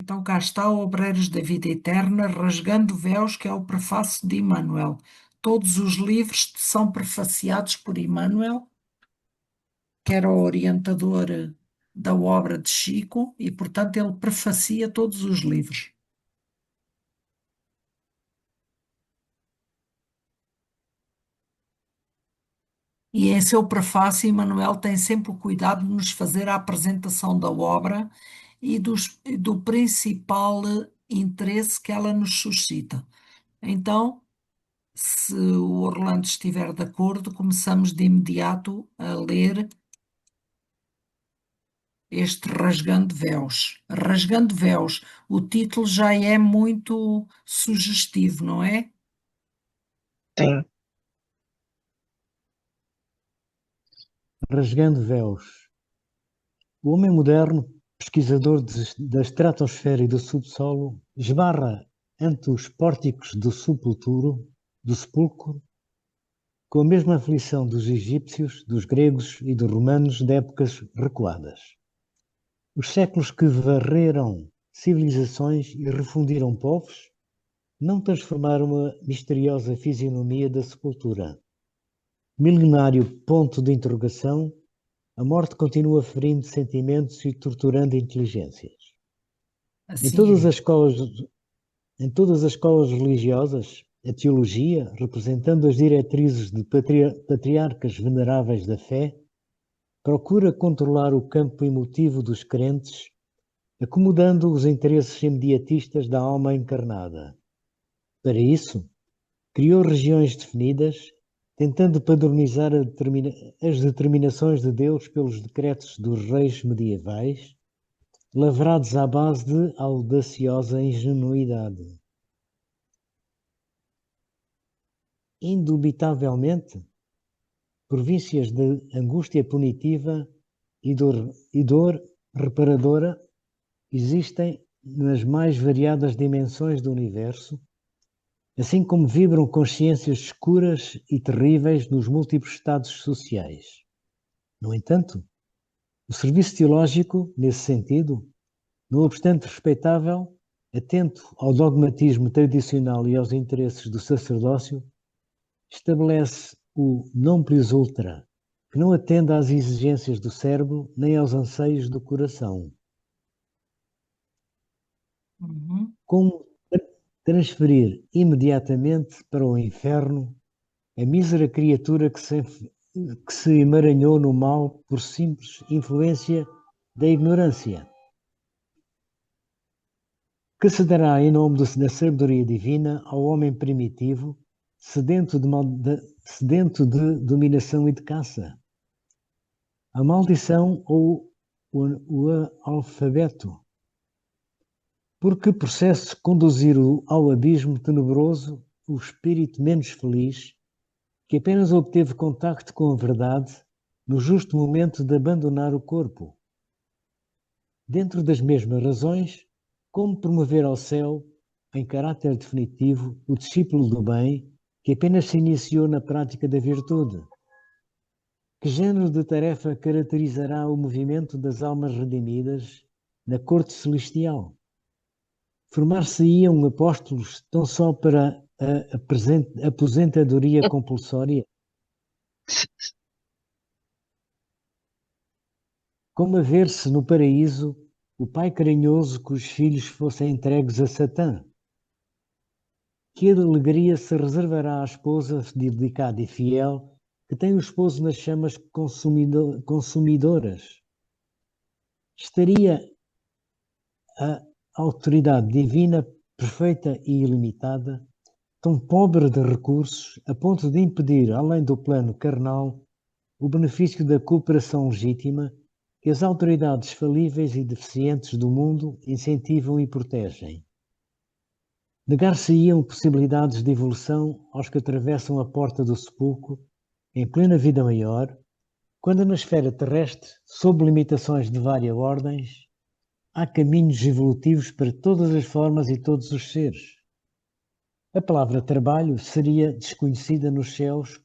Então cá está, Obreiros da Vida Eterna, Rasgando Véus, que é o prefácio de Emmanuel. Todos os livros são prefaciados por Emmanuel, que era o orientador da obra de Chico, e portanto ele prefacia todos os livros. E em seu prefácio, Emmanuel tem sempre o cuidado de nos fazer a apresentação da obra e do principal interesse que ela nos suscita. Então, se o Orlando estiver de acordo, começamos de imediato a ler este Rasgando Véus. Rasgando Véus, o título já é muito sugestivo, não é? Sim, Rasgando véus. O homem moderno, pesquisador da estratosfera e do subsolo, esbarra ante os pórticos do sepulcro, com a mesma aflição dos egípcios, dos gregos e dos romanos de épocas recuadas. Os séculos que varreram civilizações e refundiram povos não transformaram a misteriosa fisionomia da sepultura. Milenário ponto de interrogação, a morte continua ferindo sentimentos e torturando inteligências. Em Assim todas é. as escolas, em todas as escolas religiosas, a teologia, representando as diretrizes de patriarcas veneráveis da fé, procura controlar o campo emotivo dos crentes, acomodando os interesses imediatistas da alma encarnada. Para isso, criou regiões definidas, tentando padronizar as determinações de Deus pelos decretos dos reis medievais, lavrados à base de audaciosa ingenuidade. Indubitavelmente, províncias de angústia punitiva e dor reparadora existem nas mais variadas dimensões do universo, assim como vibram consciências escuras e terríveis nos múltiplos estados sociais. No entanto, o serviço teológico, nesse sentido, não obstante respeitável, atento ao dogmatismo tradicional e aos interesses do sacerdócio, estabelece o non plus ultra, que não atende às exigências do cérebro nem aos anseios do coração. Uhum. Como transferir imediatamente para o inferno a mísera criatura que se emaranhou no mal por simples influência da ignorância? Que se dará em nome da sabedoria divina ao homem primitivo, sedento de dominação e de caça? A maldição ou o alfabeto? Por que processo conduzir ao abismo tenebroso o espírito menos feliz, que apenas obteve contacto com a verdade no justo momento de abandonar o corpo? Dentro das mesmas razões, como promover ao céu, em caráter definitivo, o discípulo do bem que apenas se iniciou na prática da virtude? Que género de tarefa caracterizará o movimento das almas redimidas na corte celestial? Formar-se-iam apóstolos tão só para a aposentadoria compulsória? Como a ver-se no paraíso o pai carinhoso cujos filhos fossem entregues a Satã? Que alegria se reservará à esposa dedicada e fiel que tem o esposo nas chamas consumidoras? Estaria a autoridade divina, perfeita e ilimitada, tão pobre de recursos, a ponto de impedir, além do plano carnal, o benefício da cooperação legítima que as autoridades falíveis e deficientes do mundo incentivam e protegem? Negar-se-iam possibilidades de evolução aos que atravessam a porta do sepulcro em plena vida maior, quando na esfera terrestre, sob limitações de várias ordens, há caminhos evolutivos para todas as formas e todos os seres? A palavra trabalho seria desconhecida nos céus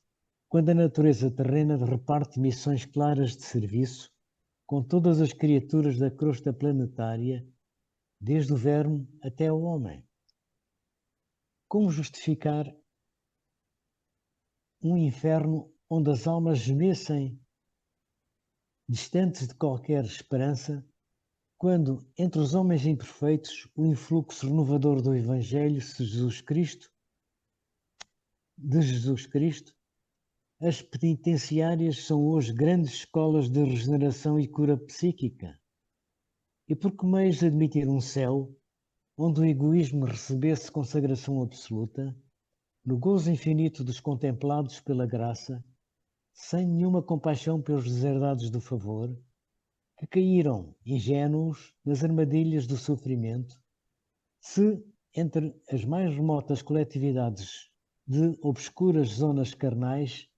quando a natureza terrena reparte missões claras de serviço com todas as criaturas da crosta planetária, desde o verme até ao homem. Como justificar um inferno onde as almas gemessem distantes de qualquer esperança, quando entre os homens imperfeitos o influxo renovador do Evangelho de Jesus Cristo, as penitenciárias são hoje grandes escolas de regeneração e cura psíquica? E por que meios de admitir um céu onde o egoísmo recebesse consagração absoluta, no gozo infinito dos contemplados pela graça, sem nenhuma compaixão pelos deserdados do favor, que caíram, ingênuos, nas armadilhas do sofrimento, se, entre as mais remotas coletividades de obscuras zonas carnais,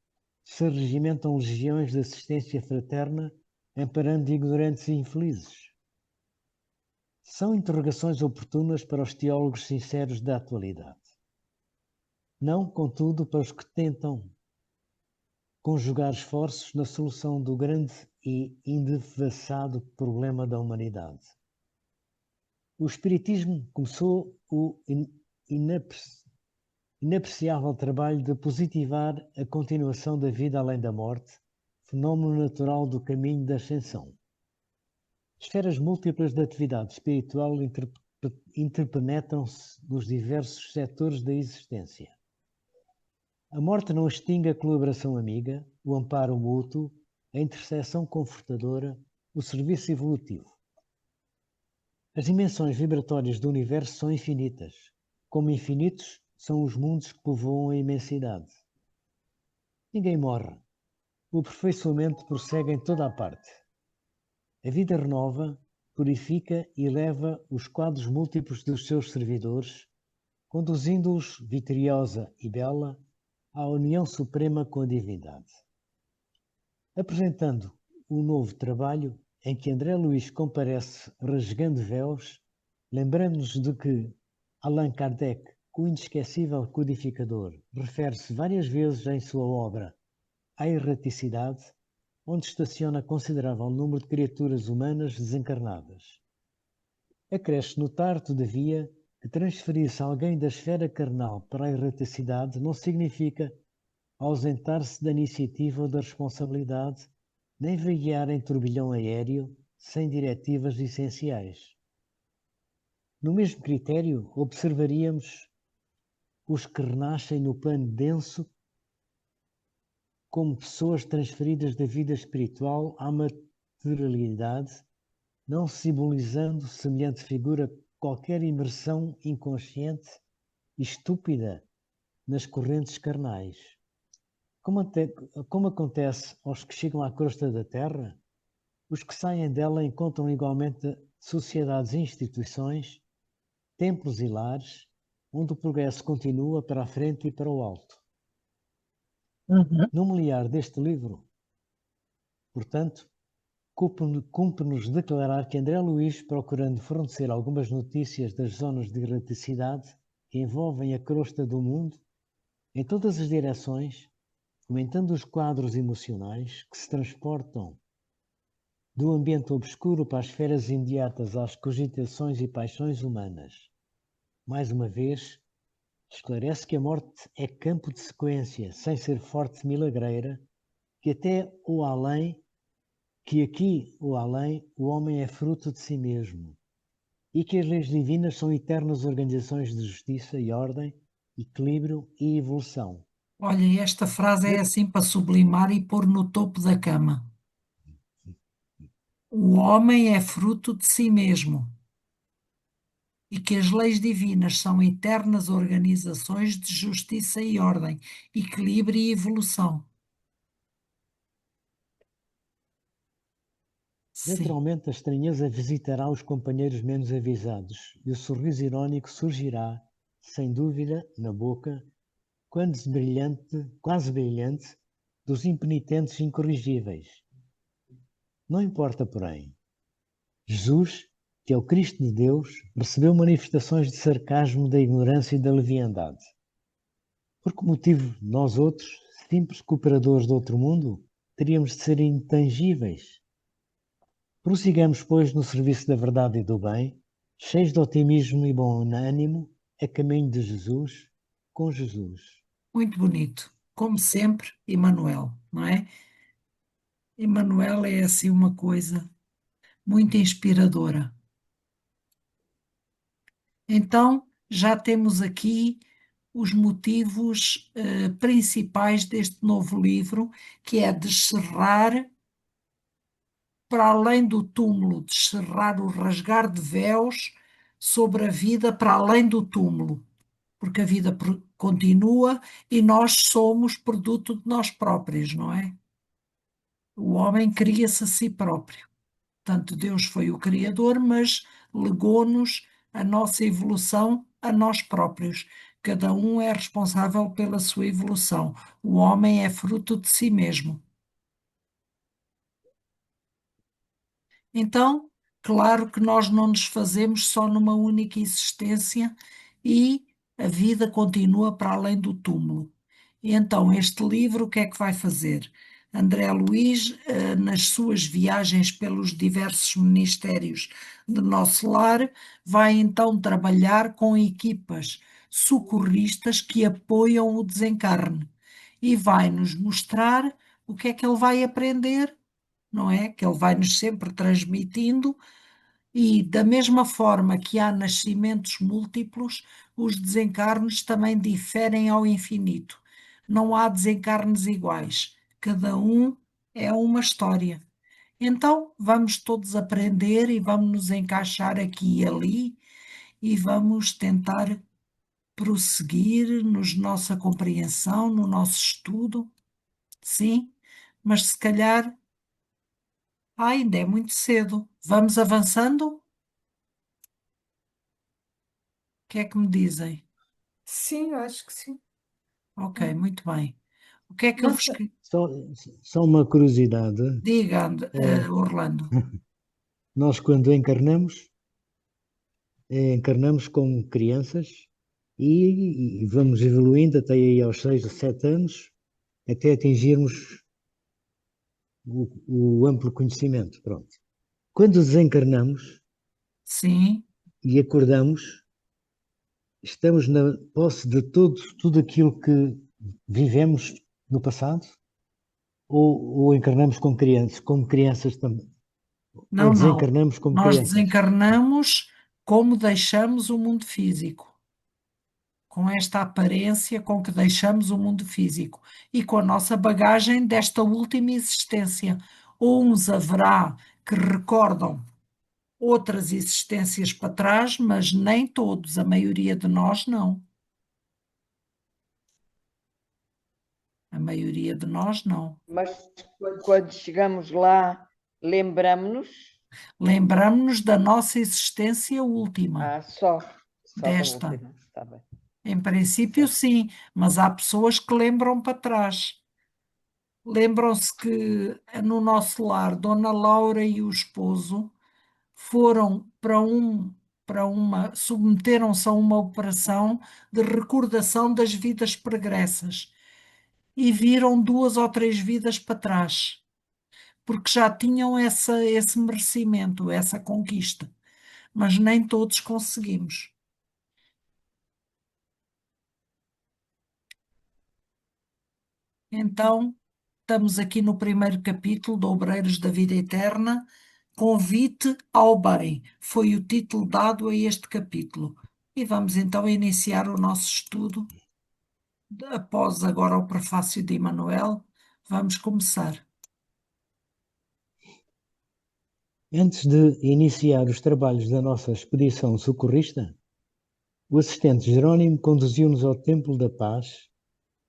se regimentam legiões de assistência fraterna, amparando ignorantes e infelizes? São interrogações oportunas para os teólogos sinceros da atualidade. Não, contudo, para os que tentam conjugar esforços na solução do grande e indefasado problema da humanidade. O Espiritismo começou o inapreciável trabalho de positivar a continuação da vida além da morte, fenómeno natural do caminho da ascensão. Esferas múltiplas da atividade espiritual interpenetram-se nos diversos setores da existência. A morte não extingue a colaboração amiga, o amparo mútuo, a intercessão confortadora, o serviço evolutivo. As dimensões vibratórias do universo são infinitas, como infinitos são os mundos que povoam a imensidade. Ninguém morre. O aperfeiçoamento prossegue em toda a parte. A vida renova, purifica e eleva os quadros múltiplos dos seus servidores, conduzindo-os, vitoriosa e bela, à união suprema com a divindade. Apresentando um novo trabalho em que André Luiz comparece rasgando véus, lembrando-nos de que Allan Kardec, o inesquecível codificador, refere-se várias vezes em sua obra à erraticidade, onde estaciona considerável número de criaturas humanas desencarnadas. Acresce notar, todavia, que transferir-se alguém da esfera carnal para a erraticidade não significa ausentar-se da iniciativa ou da responsabilidade, nem vaguear em turbilhão aéreo sem diretivas essenciais. No mesmo critério, observaríamos os que renascem no plano denso como pessoas transferidas da vida espiritual à materialidade, não simbolizando semelhante figura qualquer imersão inconsciente e estúpida nas correntes carnais. Como acontece aos que chegam à crosta da Terra, os que saem dela encontram igualmente sociedades e instituições, templos e lares, onde o progresso continua para a frente e para o alto. No miliar deste livro, portanto, cumpre-nos declarar que André Luiz, procurando fornecer algumas notícias das zonas de erraticidade que envolvem a crosta do mundo, em todas as direções, comentando os quadros emocionais que se transportam do ambiente obscuro para as esferas imediatas às cogitações e paixões humanas. Mais uma vez, esclarece que a morte é campo de sequência, sem ser forte milagreira, que até ou além, que aqui ou além, o homem é fruto de si mesmo, e que as leis divinas são eternas organizações de justiça e ordem, equilíbrio e evolução. Olha, esta frase é assim para sublimar e pôr no topo da cama. O homem é fruto de si mesmo e que as leis divinas são eternas organizações de justiça e ordem, equilíbrio e evolução. Sim, Naturalmente, a estranheza visitará os companheiros menos avisados e o sorriso irónico surgirá, sem dúvida, na boca, quase brilhante, dos impenitentes incorrigíveis. Não importa, porém. Jesus, que é o Cristo de Deus, recebeu manifestações de sarcasmo da ignorância e da leviandade. Por que motivo nós outros, simples cooperadores do outro mundo, teríamos de ser intangíveis? Prossigamos, pois, no serviço da verdade e do bem, cheios de otimismo e bom ânimo, a caminho de Jesus, com Jesus. Muito bonito. Como sempre, Emanuel, não é? Emanuel é assim uma coisa muito inspiradora. Então, já temos aqui os motivos principais deste novo livro, que é descerrar para além do túmulo, descerrar o rasgar de véus sobre a vida para além do túmulo, porque a vida continua e nós somos produto de nós próprios, não é? O homem cria-se a si próprio. Portanto, Deus foi o Criador, mas legou-nos a nossa evolução a nós próprios. Cada um é responsável pela sua evolução. O homem é fruto de si mesmo. Então, claro que nós não nos fazemos só numa única existência e a vida continua para além do túmulo. E então, este livro, o que é que vai fazer? André Luiz, nas suas viagens pelos diversos ministérios de nosso lar, vai então trabalhar com equipas socorristas que apoiam o desencarne e vai nos mostrar o que é que ele vai aprender, não é? Que ele vai nos sempre transmitindo, e da mesma forma que há nascimentos múltiplos, os desencarnes também diferem ao infinito. Não há desencarnes iguais, cada um é uma história. Então, vamos todos aprender e vamos nos encaixar aqui e ali e vamos tentar prosseguir nos nossa compreensão, no nosso estudo, sim, mas se calhar ainda é muito cedo. Vamos avançando? O que é que me dizem? Sim, eu acho que sim. Ok, muito bem. O que é que eu vos... Nossa, Só, só uma curiosidade, Diga, eh, Orlando. nós quando encarnamos, encarnamos como crianças e vamos evoluindo até aí aos 6 ou 7 anos, até atingirmos o amplo conhecimento. Pronto. Quando desencarnamos Sim, e acordamos, estamos na posse de tudo aquilo que vivemos no passado? Ou encarnamos como crianças também? Ou não, não. desencarnamos como Nós crianças? desencarnamos como deixamos o mundo físico, com esta aparência com que deixamos o mundo físico e com a nossa bagagem desta última existência. Uns haverá que recordam outras existências para trás, mas nem todos, a maioria de nós não. A maioria de nós não. Mas quando chegamos lá, lembramos-nos. Lembramos-nos da nossa existência última, Ah, só da desta. última. Está bem. Em princípio, Certo. sim, mas há pessoas que lembram para trás. Lembram-se que no nosso lar, Dona Laura e o esposo foram para uma, submeteram-se a uma operação de recordação das vidas pregressas e viram 2 ou 3 vidas para trás, porque já tinham esse merecimento, essa conquista, mas nem todos conseguimos. Então, estamos aqui no primeiro capítulo de Obreiros da Vida Eterna. Convite ao bem foi o título dado a este capítulo. E vamos então iniciar o nosso estudo. Após agora o prefácio de Emanuel, vamos começar. Antes de iniciar os trabalhos da nossa expedição socorrista, o assistente Jerónimo conduziu-nos ao Templo da Paz,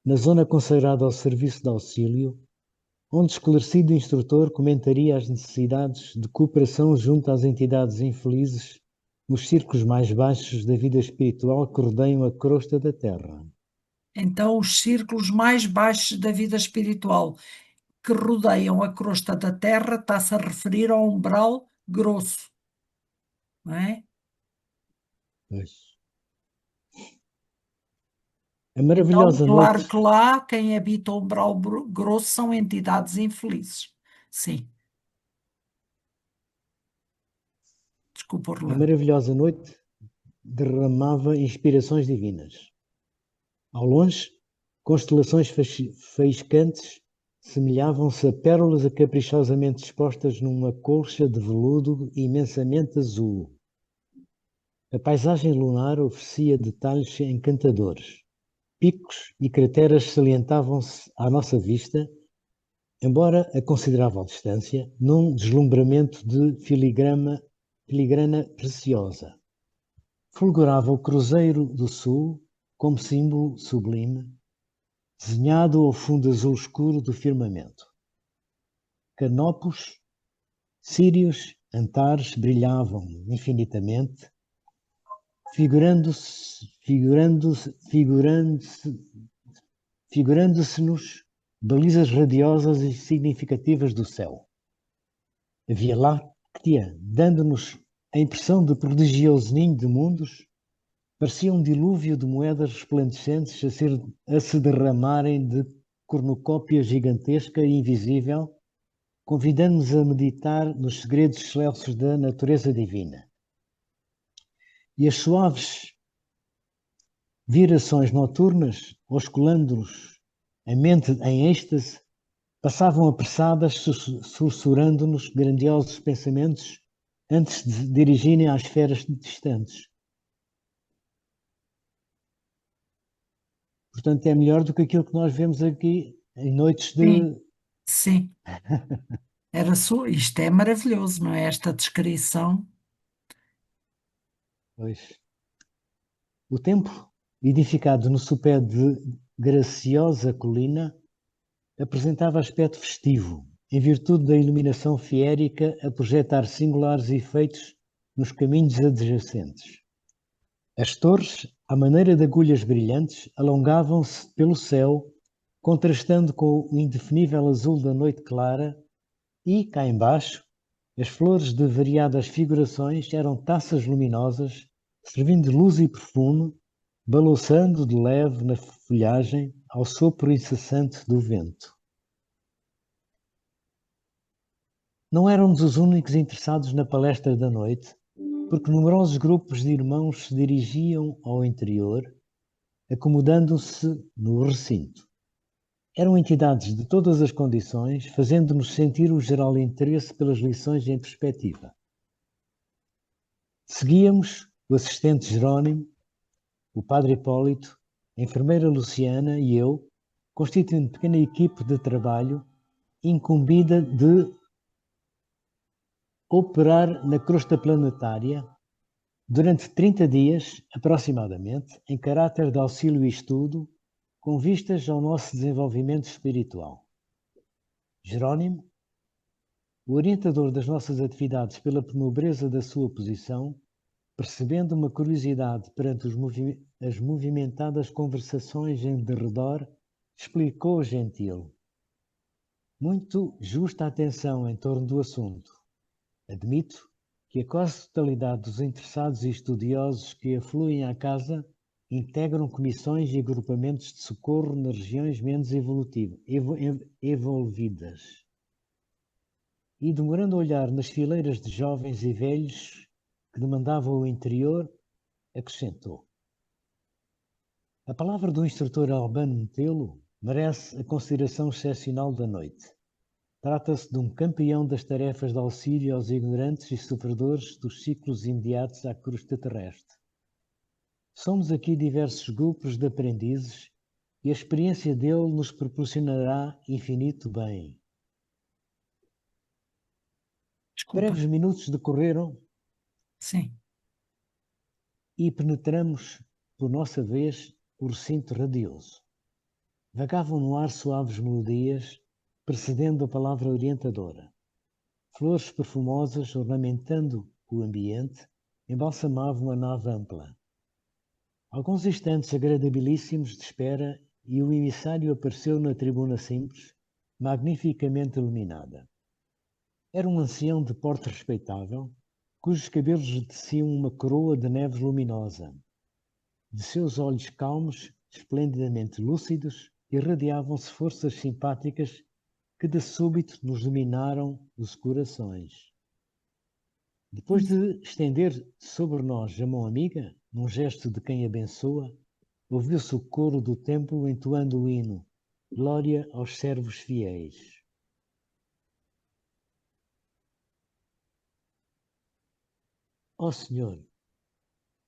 na zona consagrada ao serviço de auxílio, onde esclarecido instrutor comentaria as necessidades de cooperação junto às entidades infelizes nos círculos mais baixos da vida espiritual que rodeiam a crosta da Terra. Então, os círculos mais baixos da vida espiritual que rodeiam a crosta da Terra está-se a referir ao umbral grosso, não é? Pois. A Então, maravilhosa claro noite, que lá quem habita o umbral grosso são entidades infelizes. Sim. Desculpa, A Orlando. maravilhosa noite derramava inspirações divinas. Ao longe, constelações faiscantes semelhavam-se a pérolas caprichosamente dispostas numa colcha de veludo imensamente azul. A paisagem lunar oferecia detalhes encantadores. Picos e crateras salientavam-se à nossa vista, embora a considerável distância, num deslumbramento de filigrana preciosa. Fulgurava o Cruzeiro do Sul como símbolo sublime, desenhado ao fundo azul escuro do firmamento. Canopos, círios, antares brilhavam infinitamente, figurando-se-nos balizas radiosas e significativas do céu. A Via Láctea, dando-nos a impressão de prodigioso ninho de mundos, parecia um dilúvio de moedas resplandecentes a se derramarem de cornucópia gigantesca e invisível, convidando-nos a meditar nos segredos excelsos da natureza divina. E as suaves virações noturnas, osculando-nos a mente em êxtase, passavam apressadas, sussurrando-nos grandiosos pensamentos antes de se dirigirem às esferas distantes. Portanto, é melhor do que aquilo que nós vemos aqui em noites de... Sim. Isto é maravilhoso, não é? Esta descrição. Pois. O templo, edificado no sopé de graciosa colina, apresentava aspecto festivo, em virtude da iluminação fiérica a projetar singulares efeitos nos caminhos adjacentes. As torres, à maneira de agulhas brilhantes, alongavam-se pelo céu, contrastando com o indefinível azul da noite clara, e, cá embaixo, as flores de variadas figurações eram taças luminosas, servindo de luz e perfume, balouçando de leve na folhagem ao sopro incessante do vento. Não éramos os únicos interessados na palestra da noite, porque numerosos grupos de irmãos se dirigiam ao interior, acomodando-se no recinto. Eram entidades de todas as condições, fazendo-nos sentir o geral interesse pelas lições em perspectiva. Seguíamos o assistente Jerónimo, o padre Hipólito, a enfermeira Luciana e eu, constituindo pequena equipe de trabalho incumbida de operar na crosta planetária durante 30 dias, aproximadamente, em caráter de auxílio e estudo, com vistas ao nosso desenvolvimento espiritual. Jerónimo, o orientador das nossas atividades pela nobreza da sua posição, percebendo uma curiosidade perante as movimentadas conversações em derredor, explicou gentil. Muito justa atenção em torno do assunto. Admito que a quase totalidade dos interessados e estudiosos que afluem à casa integram comissões e agrupamentos de socorro nas regiões menos evolvidas. E, demorando a olhar nas fileiras de jovens e velhos que demandavam o interior, acrescentou. A palavra do instrutor Albano Metelo merece a consideração excepcional da noite. Trata-se de um campeão das tarefas de auxílio aos ignorantes e sofredores dos ciclos imediatos à crosta terrestre. Somos aqui diversos grupos de aprendizes e a experiência dele nos proporcionará infinito bem. Desculpa. Breves minutos decorreram. Sim. E penetramos, por nossa vez, o recinto radioso. Vagavam no ar suaves melodias, precedendo a palavra orientadora. Flores perfumosas, ornamentando o ambiente, embalsamavam a nave ampla. Alguns instantes agradabilíssimos de espera e o emissário apareceu na tribuna simples, magnificamente iluminada. Era um ancião de porte respeitável, cujos cabelos teciam uma coroa de neve luminosa. De seus olhos calmos, esplendidamente lúcidos, irradiavam-se forças simpáticas que de súbito nos dominaram os corações. Depois de estender sobre nós a mão amiga, num gesto de quem abençoa, ouviu-se o coro do templo entoando o hino: Glória aos servos fiéis. Ó Senhor,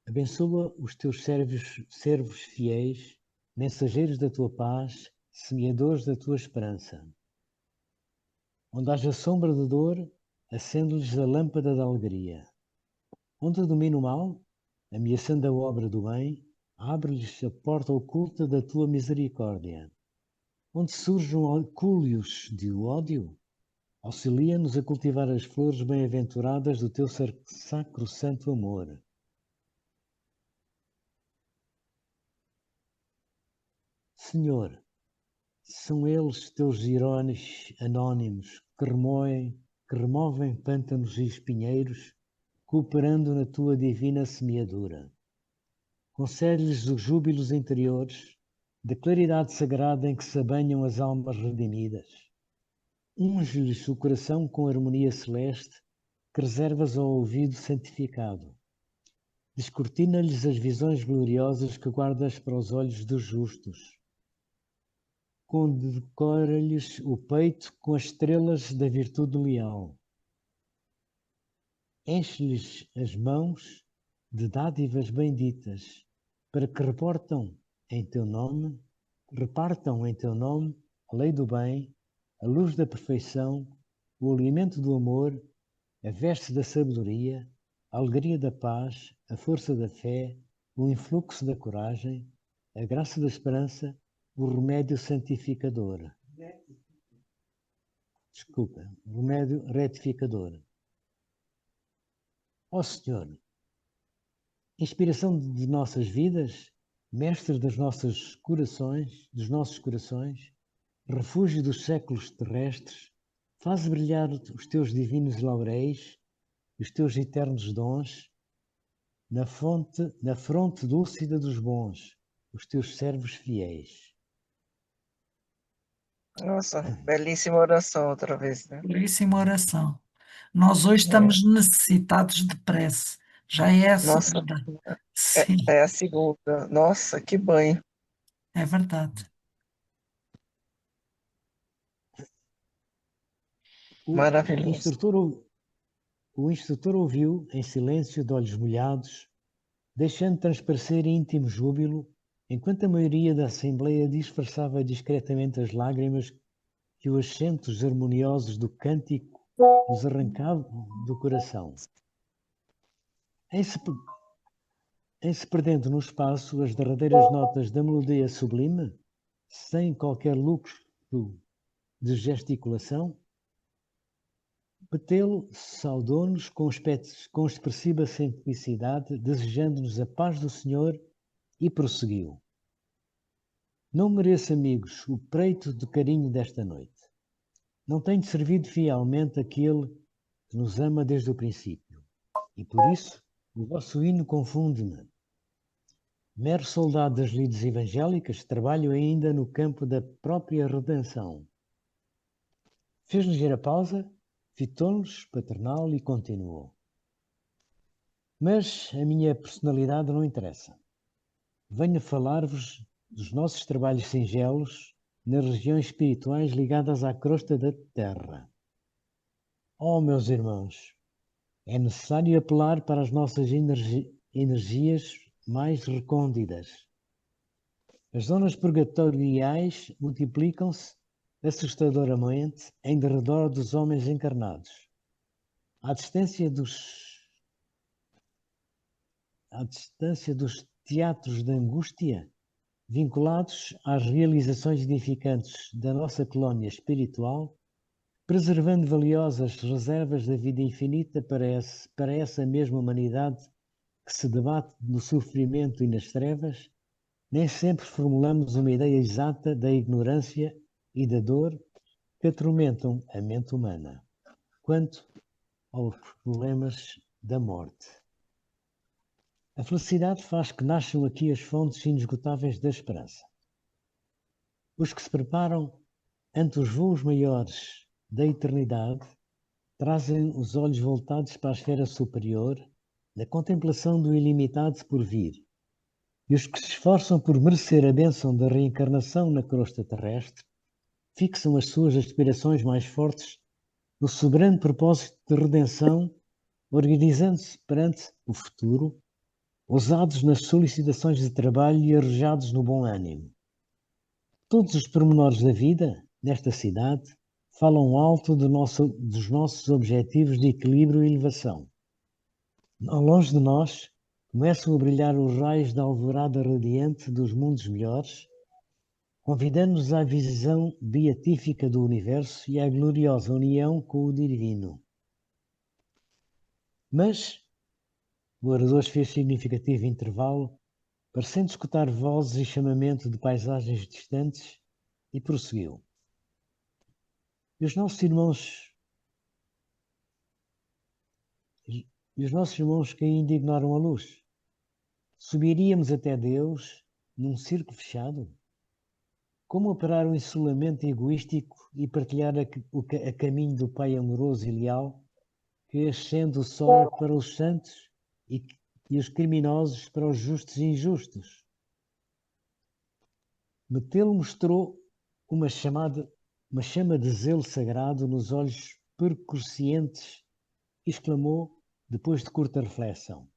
abençoa os teus servos fiéis, mensageiros da tua paz, semeadores da tua esperança. Onde haja sombra de dor, acende-lhes a lâmpada da alegria. Onde domina o mal, ameaçando a obra do bem, abre-lhes a porta oculta da tua misericórdia. Onde surjam orgulhos de ódio, auxilia-nos a cultivar as flores bem-aventuradas do teu sacro-santo amor. Senhor, são eles teus girones anónimos que removem pântanos e espinheiros, cooperando na tua divina semeadura. Concede-lhes os júbilos interiores, da claridade sagrada em que se abanham as almas redimidas. Unge-lhes o coração com harmonia celeste que reservas ao ouvido santificado. Descortina-lhes as visões gloriosas que guardas para os olhos dos justos. Condecora-lhes o peito com as estrelas da virtude leal. Enche-lhes as mãos de dádivas benditas, para que repartam em teu nome a lei do bem, a luz da perfeição, o alimento do amor, a veste da sabedoria, a alegria da paz, a força da fé, o influxo da coragem, a graça da esperança, o remédio santificador. O remédio retificador. Ó Senhor, inspiração de nossas vidas, mestre dos nossos corações, refúgio dos séculos terrestres, faz brilhar os teus divinos lauréis, os teus eternos dons, na fronte dúlcida dos bons, os teus servos fiéis. Nossa, belíssima oração outra vez, né? Belíssima oração. Nós hoje estamos necessitados de prece. Já é a Nossa, segunda. Sim, é a segunda. Nossa, que banho. é verdade. Maravilhoso. O instrutor ouviu, em silêncio, de olhos molhados, deixando transparecer íntimo júbilo, enquanto a maioria da Assembleia disfarçava discretamente as lágrimas que os acentos harmoniosos do cântico nos arrancavam do coração. Em se perdendo no espaço as derradeiras notas da melodia sublime, sem qualquer luxo de gesticulação, Petelo saudou-nos com expressiva simplicidade, desejando-nos a paz do Senhor, e prosseguiu. Não mereço, amigos, o preito de carinho desta noite. Não tenho servido fielmente aquele que nos ama desde o princípio, e por isso o vosso hino confunde-me. Mero soldado das lides evangélicas, trabalho ainda no campo da própria redenção. Fez ligeira pausa, fitou-nos paternal e continuou. Mas a minha personalidade não interessa. Venho falar-vos dos nossos trabalhos singelos nas regiões espirituais ligadas à crosta da terra. Oh, meus irmãos, é necessário apelar para as nossas energias mais recônditas. As zonas purgatoriais multiplicam-se assustadoramente em derredor dos homens encarnados. À distância dos teatros de angústia, vinculados às realizações edificantes da nossa colónia espiritual, preservando valiosas reservas da vida infinita para essa mesma humanidade que se debate no sofrimento e nas trevas, nem sempre formulamos uma ideia exata da ignorância e da dor que atormentam a mente humana, quanto aos problemas da morte. A felicidade faz que nasçam aqui as fontes inesgotáveis da esperança. Os que se preparam ante os voos maiores da eternidade trazem os olhos voltados para a esfera superior, na contemplação do ilimitado por vir. E os que se esforçam por merecer a bênção da reencarnação na crosta terrestre, fixam as suas aspirações mais fortes no soberano propósito de redenção, organizando-se perante o futuro, ousados nas solicitações de trabalho e arrojados no bom ânimo. Todos os pormenores da vida, nesta cidade, falam alto dos nossos objetivos de equilíbrio e elevação. Ao longe de nós, começam a brilhar os raios da alvorada radiante dos mundos melhores, convidando-nos à visão beatífica do universo e à gloriosa união com o divino. Mas o orador fez significativo intervalo, parecendo escutar vozes e chamamento de paisagens distantes, e prosseguiu. E os nossos irmãos que ainda ignoram a luz, subiríamos até Deus num círculo fechado? Como operar o isolamento egoístico e partilhar a caminho do Pai amoroso e leal, que ascende o sol para os santos e os criminosos para os justos e injustos? Metelo mostrou uma chama de zelo sagrado nos olhos percussientes e exclamou, depois de curta reflexão: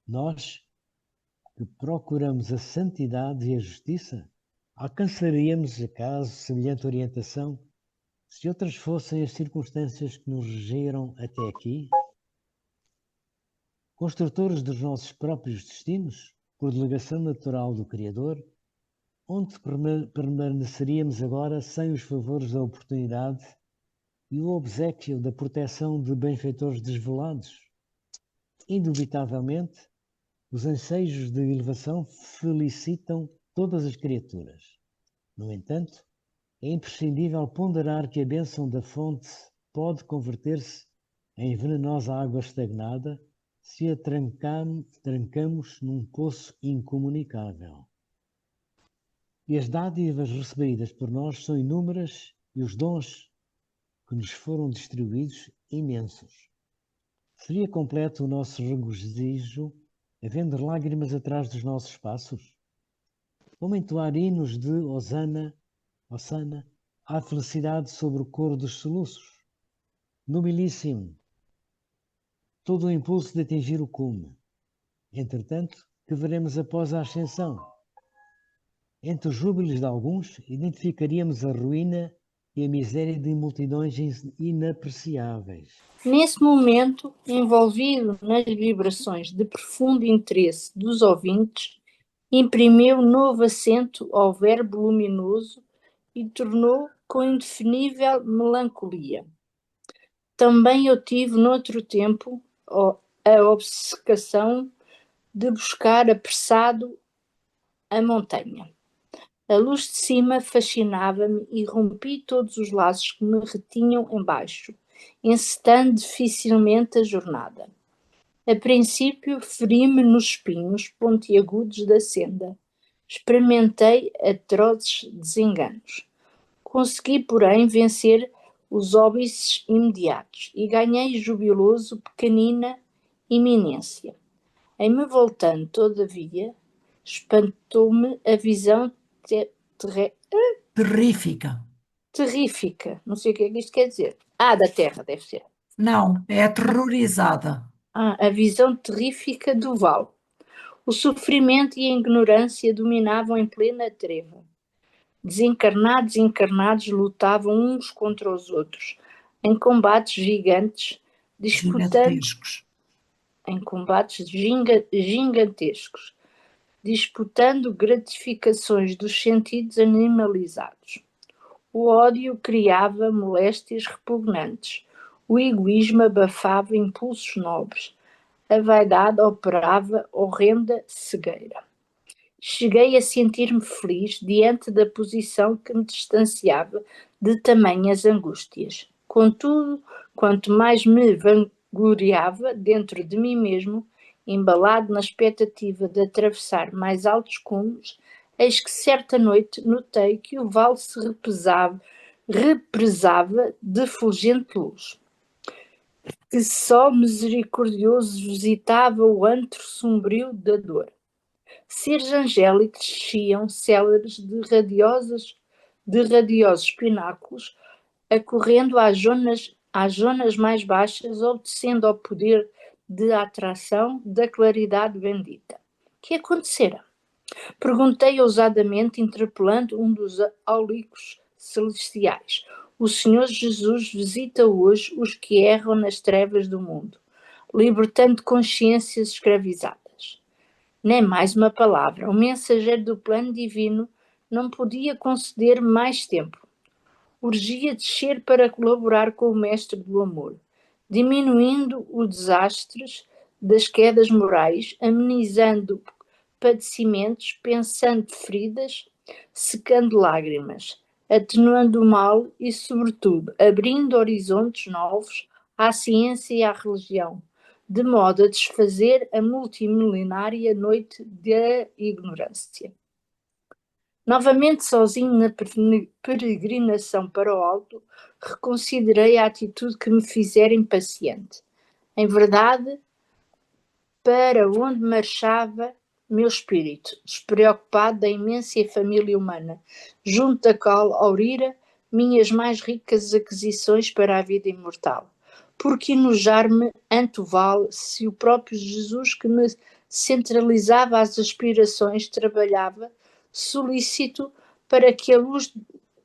nós, que procuramos a santidade e a justiça, alcançaríamos, acaso, semelhante orientação, se outras fossem as circunstâncias que nos regeram até aqui? Construtores dos nossos próprios destinos, por delegação natural do Criador, onde permaneceríamos agora sem os favores da oportunidade e o obséquio da proteção de benfeitores desvelados? Indubitavelmente, os anseios de elevação felicitam todas as criaturas. No entanto, é imprescindível ponderar que a bênção da fonte pode converter-se em venenosa água estagnada se a trancamos num poço incomunicável. E as dádivas recebidas por nós são inúmeras e os dons que nos foram distribuídos imensos. Seria completo o nosso regozijo havendo lágrimas atrás dos nossos passos? Vamos entoar hinos de Hosana, à felicidade sobre o coro dos soluços? Nobilíssimo, todo o impulso de atingir o cume. Entretanto, que veremos após a ascensão? Entre os júbilos de alguns, identificaríamos a ruína e a miséria de multidões inapreciáveis. Nesse momento, envolvido nas vibrações de profundo interesse dos ouvintes, imprimiu novo acento ao verbo luminoso e tornou com indefinível melancolia. Também eu tive, noutro tempo, a obcecação de buscar apressado a montanha. A luz de cima fascinava-me e rompi todos os laços que me retinham embaixo, encetando dificilmente a jornada. A princípio, feri-me nos espinhos pontiagudos da senda. Experimentei atrozes desenganos. Consegui, porém, vencer os óbices imediatos e ganhei jubiloso pequenina iminência. Em me voltando, todavia, espantou-me a visão terrífica. Não sei o que é que isto quer dizer. Da Terra, deve ser. Não, é aterrorizada. A visão terrífica do vale. O sofrimento e a ignorância dominavam em plena treva. Desencarnados e encarnados lutavam uns contra os outros, em combates gigantescos, disputando gratificações dos sentidos animalizados. O ódio criava moléstias repugnantes, o egoísmo abafava impulsos nobres, a vaidade operava horrenda cegueira. Cheguei a sentir-me feliz diante da posição que me distanciava de tamanhas angústias. Contudo, quanto mais me vangloriava dentro de mim mesmo, embalado na expectativa de atravessar mais altos cumes, eis que certa noite notei que o vale se represava de fulgente luz. que só misericordioso visitava o antro sombrio da dor. Seres angélicos desciam céleres de radiosos pináculos, acorrendo às zonas mais baixas, obedecendo ao poder de atração da claridade bendita. Que acontecera? Perguntei ousadamente, interpelando um dos aulicos celestiais. O Senhor Jesus visita hoje os que erram nas trevas do mundo, libertando consciências escravizadas. Nem mais uma palavra. O mensageiro do plano divino não podia conceder mais tempo. Urgia descer para colaborar com o Mestre do Amor, diminuindo os desastres das quedas morais, amenizando padecimentos, pensando feridas, secando lágrimas, atenuando o mal e, sobretudo, abrindo horizontes novos à ciência e à religião, de modo a desfazer a multimilenária noite da ignorância. Novamente sozinho na peregrinação para o alto, reconsiderei a atitude que me fizera impaciente. Em verdade, para onde marchava meu espírito, despreocupado da imensa família humana, junto da qual aurira minhas mais ricas aquisições para a vida imortal. Porque enojar-me ante o vale, se o próprio Jesus que me centralizava as aspirações trabalhava solícito para que a luz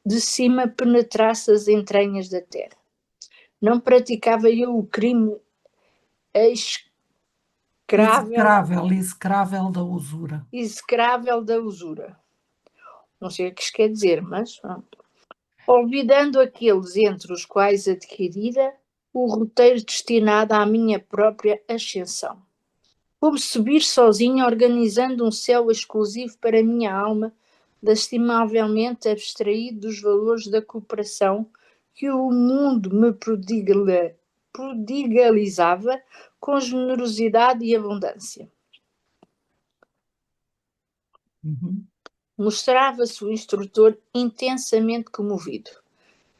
de cima penetrasse as entranhas da terra. Não praticava eu o crime execrável da usura. execrável da usura. Não sei o que isto quer dizer, mas pronto. Olvidando aqueles entre os quais adquirira o roteiro destinado à minha própria ascensão. Como subir sozinho, organizando um céu exclusivo para a minha alma, lastimavelmente abstraído dos valores da cooperação que o mundo me prodigalizava com generosidade e abundância. Mostrava-se o instrutor intensamente comovido.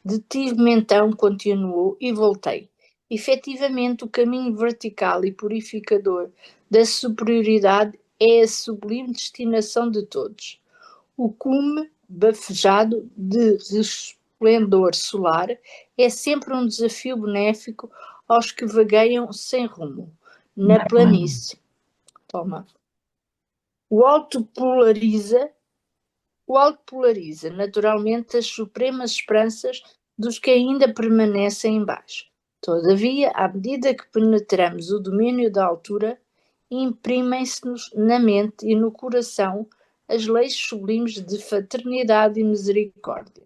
Detive-me então, continuou, e voltei. Efetivamente, o caminho vertical e purificador da superioridade é a sublime destinação de todos. O cume bafejado de resplendor solar é sempre um desafio benéfico aos que vagueiam sem rumo, na planície. Toma. O alto polariza naturalmente as supremas esperanças dos que ainda permanecem embaixo. Todavia, à medida que penetramos o domínio da altura, imprimem-se-nos na mente e no coração as leis sublimes de fraternidade e misericórdia.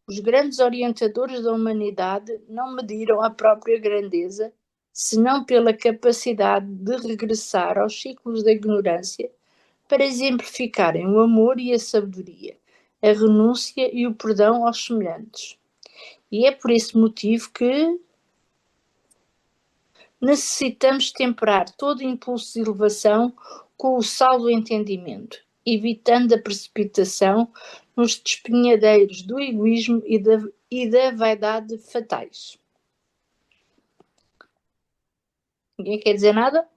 Os grandes orientadores da humanidade não mediram a própria grandeza, senão pela capacidade de regressar aos ciclos da ignorância para exemplificarem o amor e a sabedoria, a renúncia e o perdão aos semelhantes. E é por esse motivo que necessitamos temperar todo impulso de elevação com o sal do entendimento, evitando a precipitação nos despenhadeiros do egoísmo e da vaidade fatais. Ninguém quer dizer nada?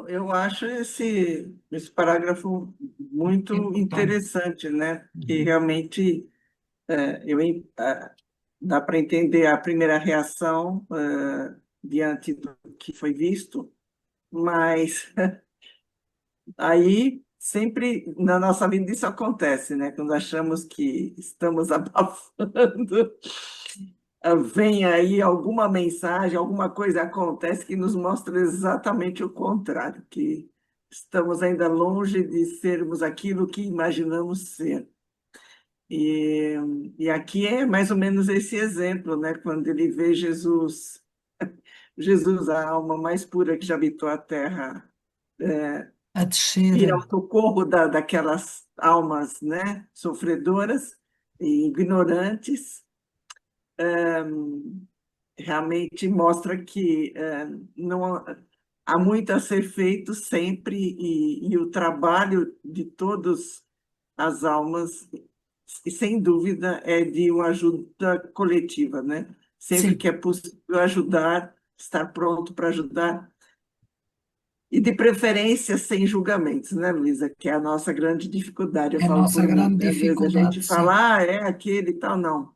Eu acho esse parágrafo muito interessante, né? Que realmente dá para entender a primeira reação diante do que foi visto, mas aí sempre na nossa vida isso acontece, né? Quando achamos que estamos abafando, vem aí alguma mensagem, alguma coisa acontece que nos mostra exatamente o contrário, que estamos ainda longe de sermos aquilo que imaginamos ser. E aqui é mais ou menos esse exemplo, né? Quando ele vê Jesus, a alma mais pura que já habitou a terra, A descer. ir ao socorro daquelas almas, né? Sofredoras e ignorantes, realmente mostra que não há muito a ser feito sempre e o trabalho de todas as almas, sem dúvida, é de uma ajuda coletiva, né? sempre Sim, que é possível ajudar, estar pronto para ajudar. E de preferência sem julgamentos, né, Luísa? Que é a nossa grande dificuldade. Eu é a falo nossa por mim, grande né? Às vezes a gente dificuldade, sim. fala, é aquele e tal, não.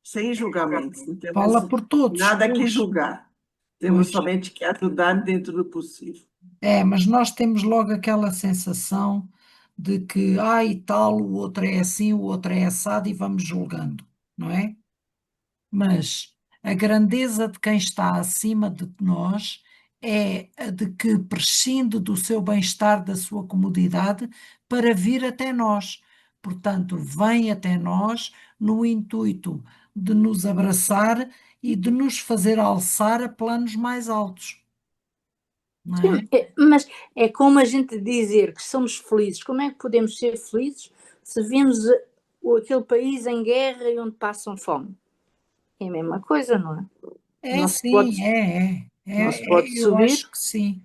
Sem julgamentos. Não temos Fala por todos, nada que pois, julgar. Temos pois. somente que ajudar dentro do possível. Mas nós temos logo aquela sensação de que, e tal, o outro é assim, o outro é assado e vamos julgando, não é? Mas a grandeza de quem está acima de nós é a de que prescinde do seu bem-estar, da sua comodidade, para vir até nós. Portanto, vem até nós no intuito de nos abraçar e de nos fazer alçar a planos mais altos, não é? Sim, mas é como a gente dizer que somos felizes. Como é que podemos ser felizes se vimos aquele país em guerra e onde passam fome? É a mesma coisa, não é? É Não se pode, sim, não se pode eu subir. acho que sim,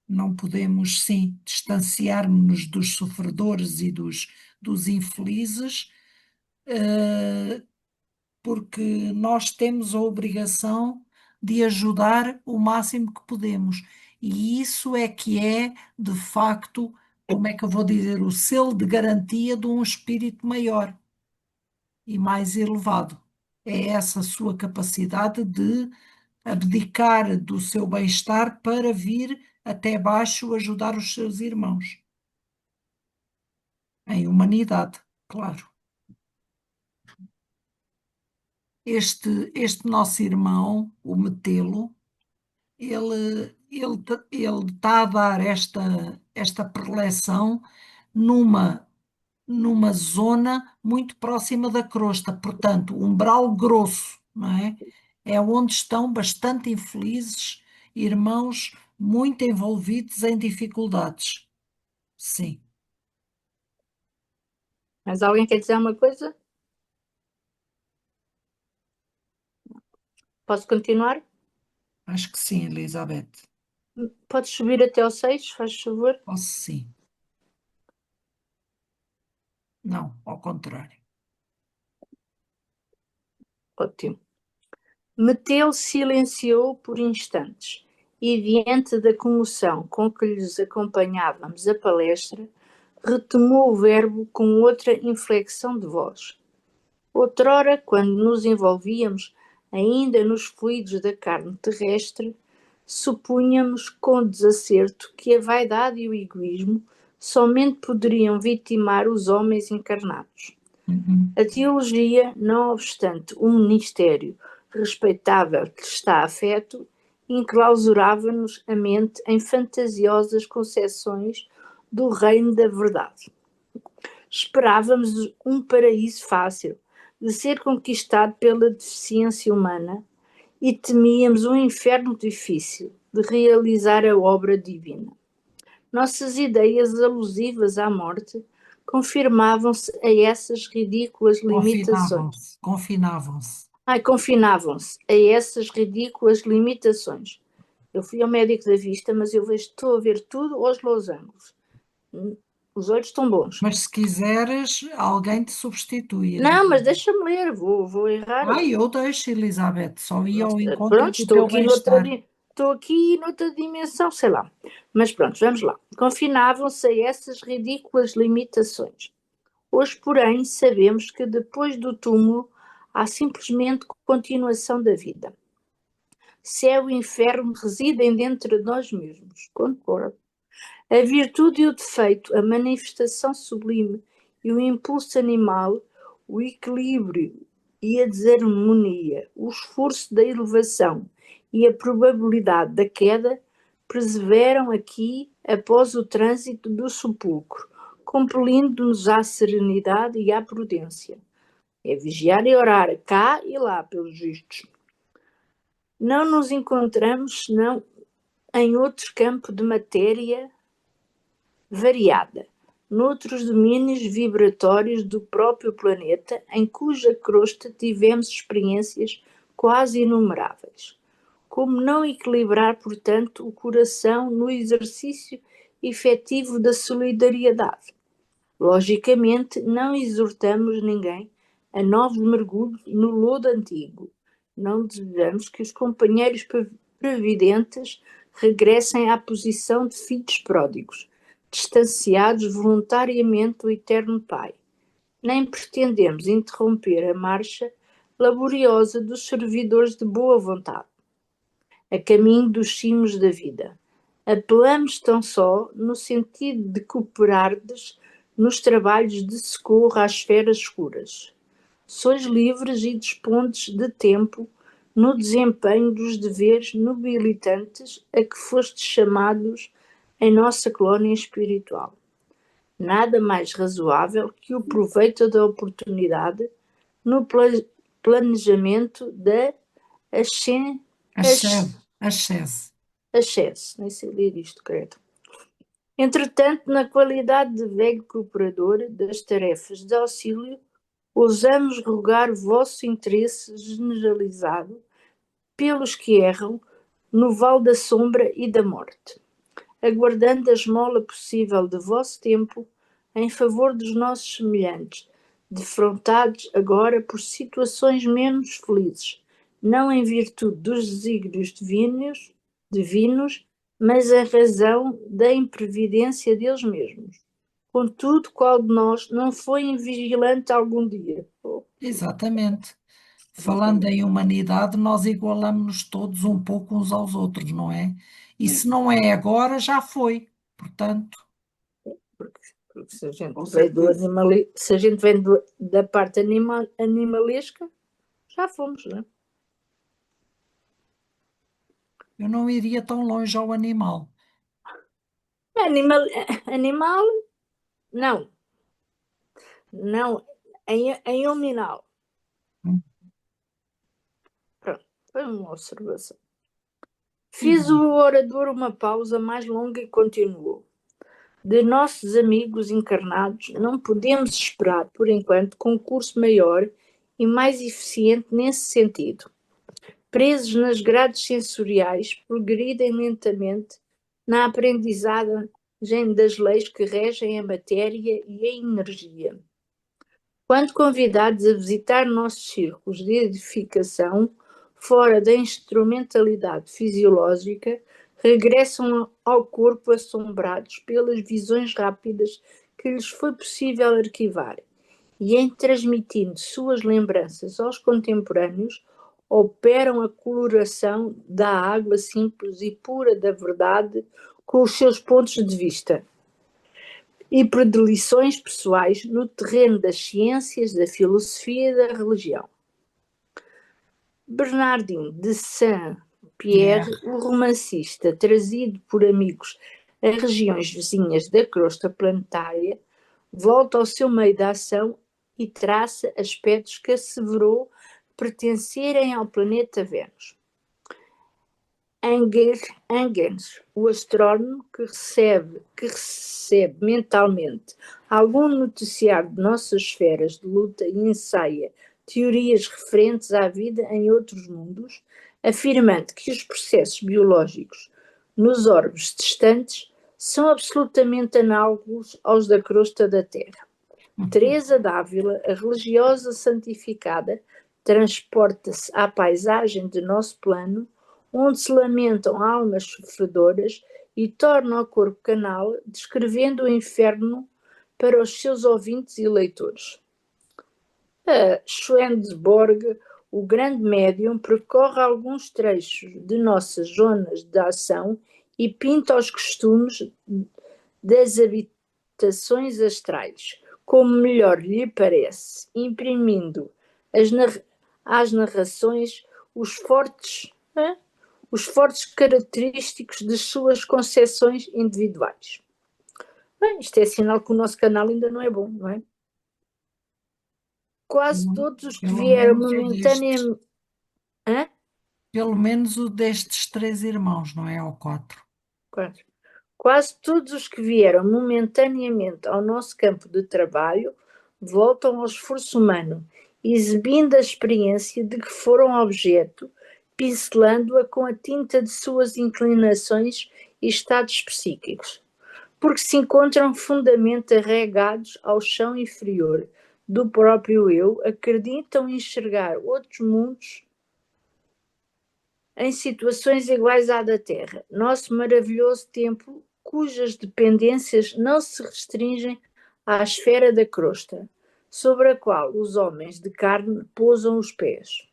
não podemos sim distanciar-nos dos sofredores e dos infelizes, eh, porque nós temos a obrigação de ajudar o máximo que podemos. E isso é que é, de facto, como é que eu vou dizer, o selo de garantia de um espírito maior e mais elevado. É essa sua capacidade de abdicar do seu bem-estar para vir até baixo ajudar os seus irmãos. Em humanidade, claro. Este nosso irmão, o Metelo, ele está a dar esta preleção numa, numa zona muito próxima da crosta, portanto, umbral grosso, não é? É onde estão bastante infelizes irmãos muito envolvidos em dificuldades. Sim, Mas alguém quer dizer uma coisa? Posso continuar? acho que sim, Elizabeth. Podes subir até ao 6, faz favor? Posso sim. Não, ao contrário. Ótimo. Meteu silenciou por instantes e, diante da comoção com que lhes acompanhávamos a palestra, retomou o verbo com outra inflexão de voz. Outrora, quando nos envolvíamos ainda nos fluidos da carne terrestre, supunhamos com desacerto que a vaidade e o egoísmo somente poderiam vitimar os homens encarnados. Uhum. A teologia, não obstante um ministério respeitável que lhe está afeto, enclausurava-nos a mente em fantasiosas concepções do reino da verdade. Esperávamos um paraíso fácil, de ser conquistado pela deficiência humana, e temíamos um inferno difícil, de realizar a obra divina. Nossas ideias alusivas à morte confirmavam-se a essas ridículas limitações. Confinavam-se. Confinavam-se a essas ridículas limitações. Eu fui ao médico da vista, mas estou a ver tudo aos losangos. Os olhos estão bons. Mas se quiseres, alguém te substitui. Não, mas deixa-me ler, vou errar. Eu deixo, Elizabeth, só ia ao encontro Pronto, do teu bem-estar. estou aqui noutra dimensão, sei lá. Mas pronto, vamos lá. Confinavam-se a essas ridículas limitações. Hoje, porém, sabemos que depois do túmulo há simplesmente continuação da vida. Céu e inferno residem dentro de nós mesmos. Concordo. A virtude e o defeito, a manifestação sublime e o impulso animal, o equilíbrio e a desarmonia, o esforço da elevação e a probabilidade da queda perseveram aqui após o trânsito do sepulcro, compelindo-nos à serenidade e à prudência. É vigiar e orar cá e lá pelos justos. Não nos encontramos, senão, em outro campo de matéria variada, noutros domínios vibratórios do próprio planeta, em cuja crosta tivemos experiências quase inumeráveis. Como não equilibrar, portanto, o coração no exercício efetivo da solidariedade? Logicamente, não exortamos ninguém a novos mergulhos no lodo antigo, não desejamos que os companheiros previdentes regressem à posição de filhos pródigos, distanciados voluntariamente do Eterno Pai. Nem pretendemos interromper a marcha laboriosa dos servidores de boa vontade, a caminho dos cimos da vida. Apelamos tão só no sentido de cooperardes nos trabalhos de socorro às esferas escuras. Sois livres e dispondes de tempo no desempenho dos deveres nobilitantes a que fostes chamados em nossa colónia espiritual. Nada mais razoável que o proveito da oportunidade no planejamento da ascese, nem sei ler isto, credo. Entretanto, na qualidade de velho cooperador das tarefas de auxílio, ousamos rogar o vosso interesse generalizado pelos que erram no vale da sombra e da morte, aguardando a esmola possível de vosso tempo em favor dos nossos semelhantes, defrontados agora por situações menos felizes, não em virtude dos desígnios divinos, mas em razão da imprevidência deles mesmos. Contudo, qual de nós não foi invigilante algum dia? Exatamente. Falando em humanidade, nós igualamos-nos todos um pouco uns aos outros, não é? E se não é agora, já foi. Portanto, Porque se a gente vem, se a gente vem da parte animalesca, já fomos, não é? eu não iria tão longe ao animal. Animal, não. Não, em hominal. Pronto, foi uma observação. Fiz o orador uma pausa mais longa e continuou. De nossos amigos encarnados, não podemos esperar, por enquanto, concurso maior e mais eficiente nesse sentido. Presos nas grades sensoriais, progridem lentamente na aprendizagem das leis que regem a matéria e a energia. Quando convidados a visitar nossos círculos de edificação, fora da instrumentalidade fisiológica, regressam ao corpo assombrados pelas visões rápidas que lhes foi possível arquivar, e em transmitindo suas lembranças aos contemporâneos, operam a coloração da água simples e pura da verdade com os seus pontos de vista e predileções pessoais no terreno das ciências, da filosofia e da religião. Bernardin de Saint-Pierre, o romancista, trazido por amigos a regiões vizinhas da crosta planetária, volta ao seu meio de ação e traça aspectos que asseverou pertencerem ao planeta Vênus. Huygens, o astrónomo que recebe mentalmente algum noticiário de nossas esferas de luta e ensaia teorias referentes à vida em outros mundos, afirmando que os processos biológicos nos orbes distantes são absolutamente análogos aos da crosta da Terra. Teresa d'Ávila, a religiosa santificada, transporta-se à paisagem de nosso plano, onde se lamentam almas sofredoras e torna o corpo canal, descrevendo o inferno para os seus ouvintes e leitores. A Schwensborg, o grande médium, percorre alguns trechos de nossas zonas de ação e pinta os costumes das habitações astrais, como melhor lhe parece, imprimindo às narrações os fortes característicos de suas concepções individuais. Bem, isto é sinal que o nosso canal ainda não é bom, não é? Quase todos os que vieram momentaneamente... Pelo menos o destes 3 irmãos, não é? Ou 4. Quase todos os que vieram momentaneamente ao nosso campo de trabalho voltam ao esforço humano, exibindo a experiência de que foram objeto, pincelando-a com a tinta de suas inclinações e estados psíquicos, porque se encontram fundamente arregados ao chão inferior do próprio eu, acreditam enxergar outros mundos em situações iguais à da Terra, nosso maravilhoso templo, cujas dependências não se restringem à esfera da crosta, sobre a qual os homens de carne pousam os pés.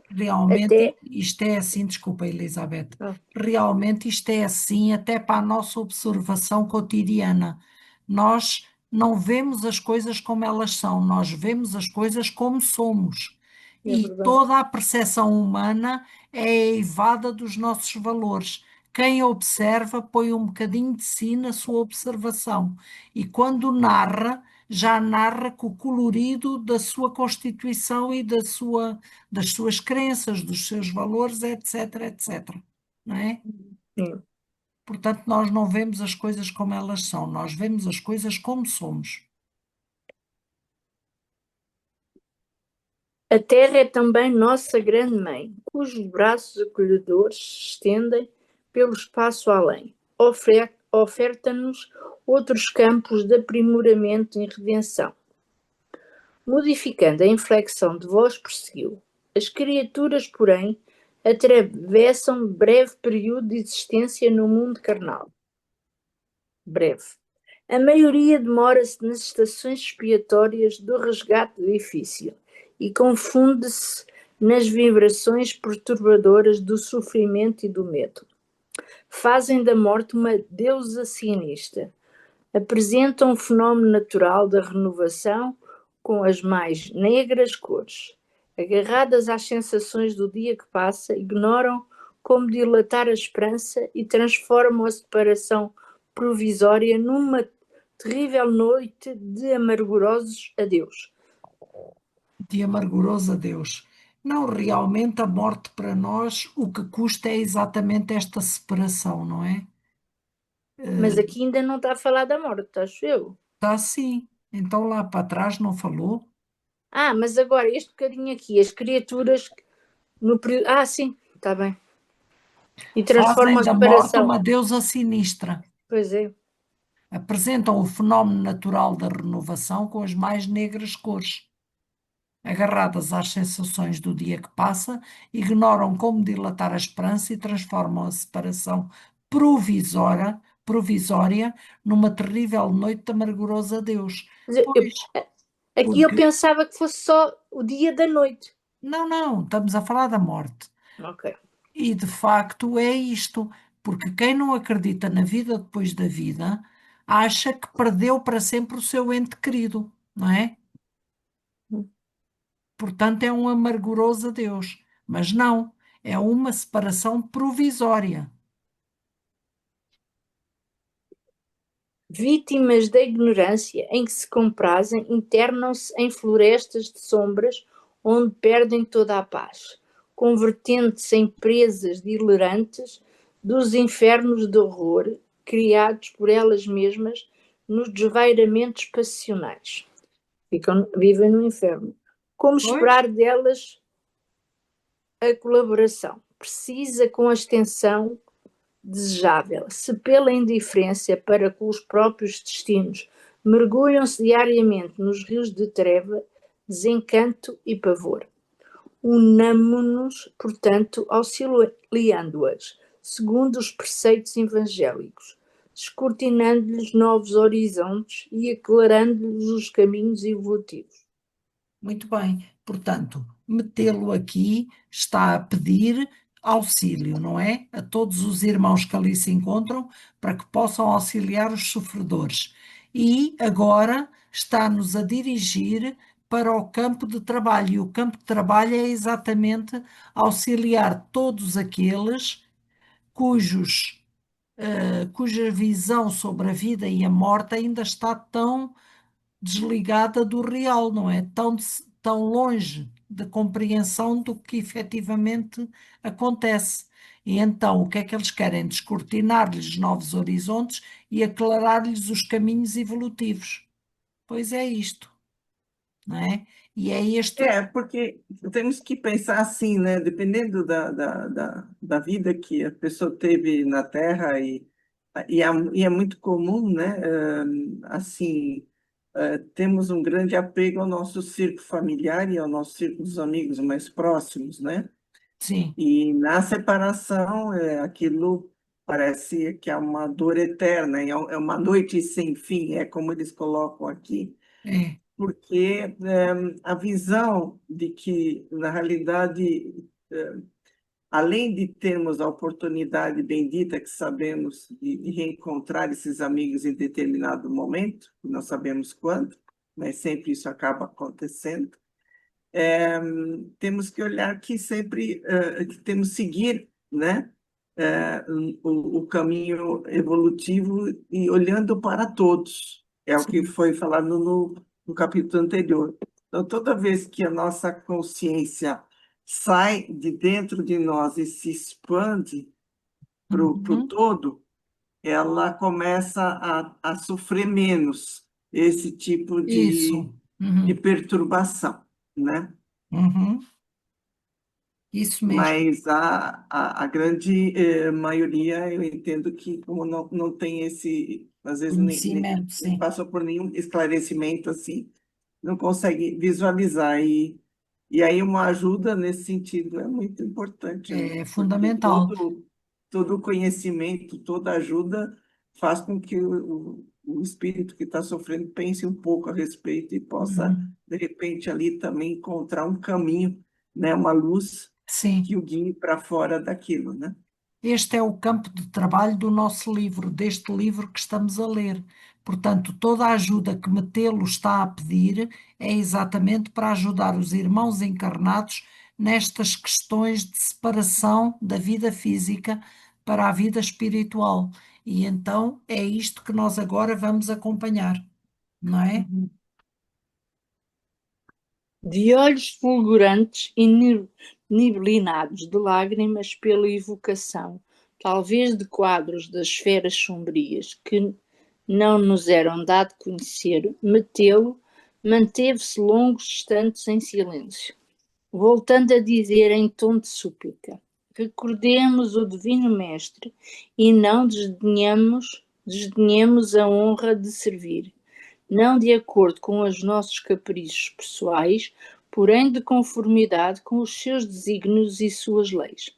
Realmente Até. isto é assim, desculpa, Elizabeth. Ah. Realmente isto é assim até para a nossa observação cotidiana. Nós não vemos as coisas como elas são, nós vemos as coisas como somos. É E verdade. toda a percepção humana é eivada dos nossos valores. Quem observa põe um bocadinho de si na sua observação. E quando narra, já narra com o colorido da sua constituição e das suas crenças, dos seus valores, etc, etc. Não é? Sim. Portanto, nós não vemos as coisas como elas são, nós vemos as coisas como somos. A Terra é também nossa grande mãe, cujos braços acolhedores se estendem pelo espaço além. Oferta-nos outros campos de aprimoramento e redenção. Modificando a inflexão de voz, prosseguiu. As criaturas, porém, atravessam breve período de existência no mundo carnal. Breve. A maioria demora-se nas estações expiatórias do resgate difícil e confunde-se nas vibrações perturbadoras do sofrimento e do medo. Fazem da morte uma deusa sinistra. Apresentam um fenómeno natural da renovação com as mais negras cores. Agarradas às sensações do dia que passa, ignoram como dilatar a esperança e transformam a separação provisória numa terrível noite de amargurosos adeus. De amarguroso adeus. Não, realmente a morte para nós, o que custa é exatamente esta separação, não é? Mas aqui ainda não está a falar da morte, acho eu. Está assim. Então lá para trás não falou? Mas agora, este bocadinho aqui, as criaturas no período. Sim, está bem. E transformam Fazem a da morte separação. uma deusa sinistra. Pois é. Apresentam o fenómeno natural da renovação com as mais negras cores. Agarradas às sensações do dia que passa, ignoram como dilatar a esperança e transformam a separação provisória numa terrível noite de amarguroso adeus. Aqui eu pensava que fosse só o dia da noite. Não, estamos a falar da morte. Ok. E de facto é isto, porque quem não acredita na vida depois da vida acha que perdeu para sempre o seu ente querido, não é? Portanto, é um amarguroso adeus. Mas não, é uma separação provisória. Vítimas da ignorância em que se comprazem, internam-se em florestas de sombras onde perdem toda a paz, convertendo-se em presas delirantes dos infernos de horror criados por elas mesmas nos desvairamentos passionais. Vivem no inferno. Como esperar delas a colaboração? Precisa com a extensão desejável, se pela indiferença para com os próprios destinos mergulham-se diariamente nos rios de treva, desencanto e pavor. Unamo-nos, portanto, auxiliando-as, segundo os preceitos evangélicos, descortinando-lhes novos horizontes e aclarando-lhes os caminhos evolutivos. Muito bem, portanto, metê-lo aqui está a pedir auxílio, não é? A todos os irmãos que ali se encontram para que possam auxiliar os sofredores. E agora está-nos a dirigir para o campo de trabalho. E o campo de trabalho é exatamente auxiliar todos aqueles cuja visão sobre a vida e a morte ainda está tão desligada do real, não é? Tão longe da compreensão do que efetivamente acontece. E então, o que é que eles querem? Descortinar-lhes novos horizontes e aclarar-lhes os caminhos evolutivos. Pois é isto, não é? E é este. Porque temos que pensar assim, né? Dependendo da vida que a pessoa teve na Terra, e é muito comum, né? Assim, temos um grande apego ao nosso círculo familiar e ao nosso círculo dos amigos mais próximos, né? sim, E na separação, aquilo parece que é uma dor eterna, é uma noite sem fim, é como eles colocam aqui, é, porque a visão de que, na realidade, além de termos a oportunidade bendita que sabemos de reencontrar esses amigos em determinado momento, não sabemos quando, mas sempre isso acaba acontecendo, temos que olhar que sempre que temos que seguir, né, o caminho evolutivo e olhando para todos. É o que sim, foi falado no capítulo anterior. Então, toda vez que a nossa consciência sai de dentro de nós e se expande para o uhum, todo, ela começa a sofrer menos esse tipo isso, de uhum, perturbação, né? uhum, isso mesmo, Mas a grande maioria, eu entendo que, como não tem esse, às vezes conhecimento, nem sim. passou por nenhum esclarecimento assim, não consegue visualizar. E aí uma ajuda nesse sentido é muito importante, né? É Porque fundamental. todo conhecimento, toda ajuda faz com que o espírito que está sofrendo pense um pouco a respeito e possa, Uhum. de repente, ali também encontrar um caminho, né? Uma luz Sim, que o guie para fora daquilo, né? este é o campo de trabalho do nosso livro, deste livro que estamos a ler. Portanto, toda a ajuda que Metelo está a pedir é exatamente para ajudar os irmãos encarnados nestas questões de separação da vida física para a vida espiritual. E então é isto que nós agora vamos acompanhar, não é? Uhum. De olhos fulgurantes e neblinados de lágrimas pela evocação, talvez de quadros das esferas sombrias que não nos eram dado conhecer, Metelo manteve-se longos instantes em silêncio, voltando a dizer em tom de súplica: recordemos o Divino Mestre e não desdenhemos a honra de servir, não de acordo com os nossos caprichos pessoais, porém de conformidade com os seus desígnios e suas leis.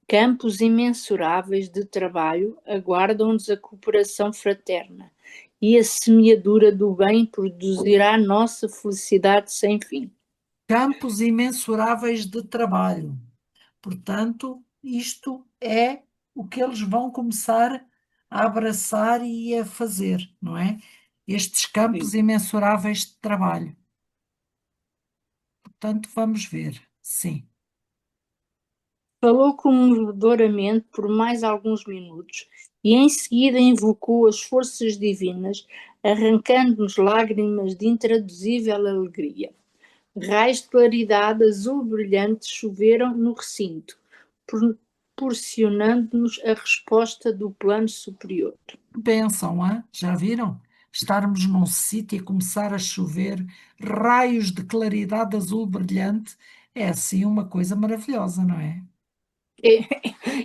Campos imensuráveis de trabalho aguardam-nos a cooperação fraterna, e a semeadura do bem produzirá nossa felicidade sem fim. Campos imensuráveis de trabalho. Portanto, isto é o que eles vão começar a abraçar e a fazer, não é? Estes campos Sim. imensuráveis de trabalho. Portanto, vamos ver. Sim. Falou comovedoramente por mais alguns minutos e em seguida invocou as forças divinas, arrancando-nos lágrimas de intraduzível alegria. Raios de claridade azul brilhante choveram no recinto, proporcionando-nos a resposta do plano superior. Pensam, hã? Já viram? Estarmos num sítio e começar a chover raios de claridade azul brilhante é assim uma coisa maravilhosa, não é?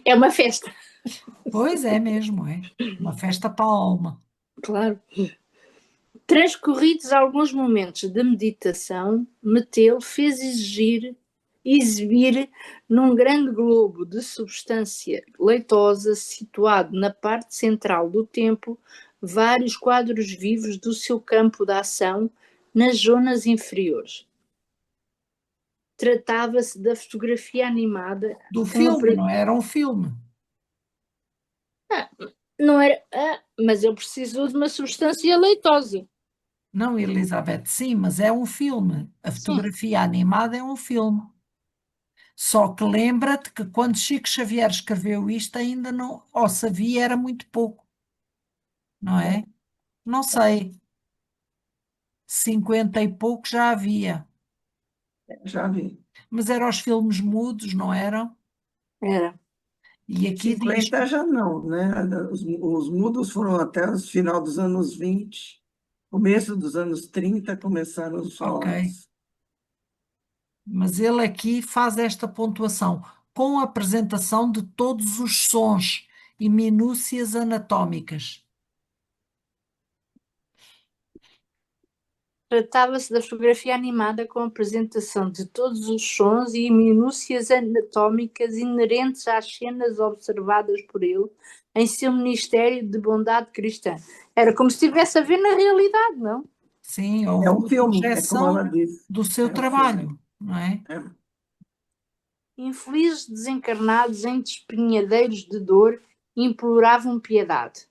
É uma festa, Pois é mesmo, é. Uma festa para a alma. claro. Transcorridos alguns momentos de meditação, Meteu fez exibir num grande globo de substância leitosa situado na parte central do templo vários quadros vivos do seu campo de ação nas zonas inferiores. Tratava-se da fotografia animada Do com a filme, não é? Era um filme. não era, mas ele precisou de uma substância leitosa. Não, Elizabeth, sim, mas é um filme. A Sim, fotografia animada é um filme. Só que lembra-te que quando Chico Xavier escreveu isto, ainda não, ou sabia, era muito pouco, não é? Não sei, 50 e pouco já havia. Já vi. Mas eram os filmes mudos, não eram? era. E aqui diz, 50 já não, né? Os mudos foram até o final dos anos 20, começo dos anos 30 começaram os ok, falados. mas ele aqui faz esta pontuação com a apresentação de todos os sons e minúcias anatómicas. Tratava-se da fotografia animada com a apresentação de todos os sons e minúcias anatómicas inerentes às cenas observadas por ele em seu ministério de bondade cristã. Era como se estivesse a ver na realidade, não? Sim, É ou um filme, é como projeção ela disse. do seu É um trabalho, não é? É. Infelizes desencarnados em despenhadeiros de dor imploravam piedade.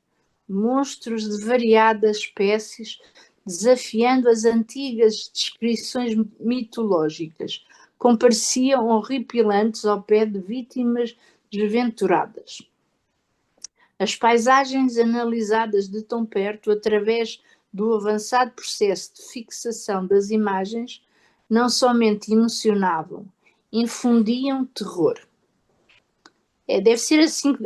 Monstros de variadas espécies, desafiando as antigas descrições mitológicas, compareciam horripilantes ao pé de vítimas desventuradas. As paisagens analisadas de tão perto, através do avançado processo de fixação das imagens, não somente emocionavam, infundiam terror. Deve ser assim,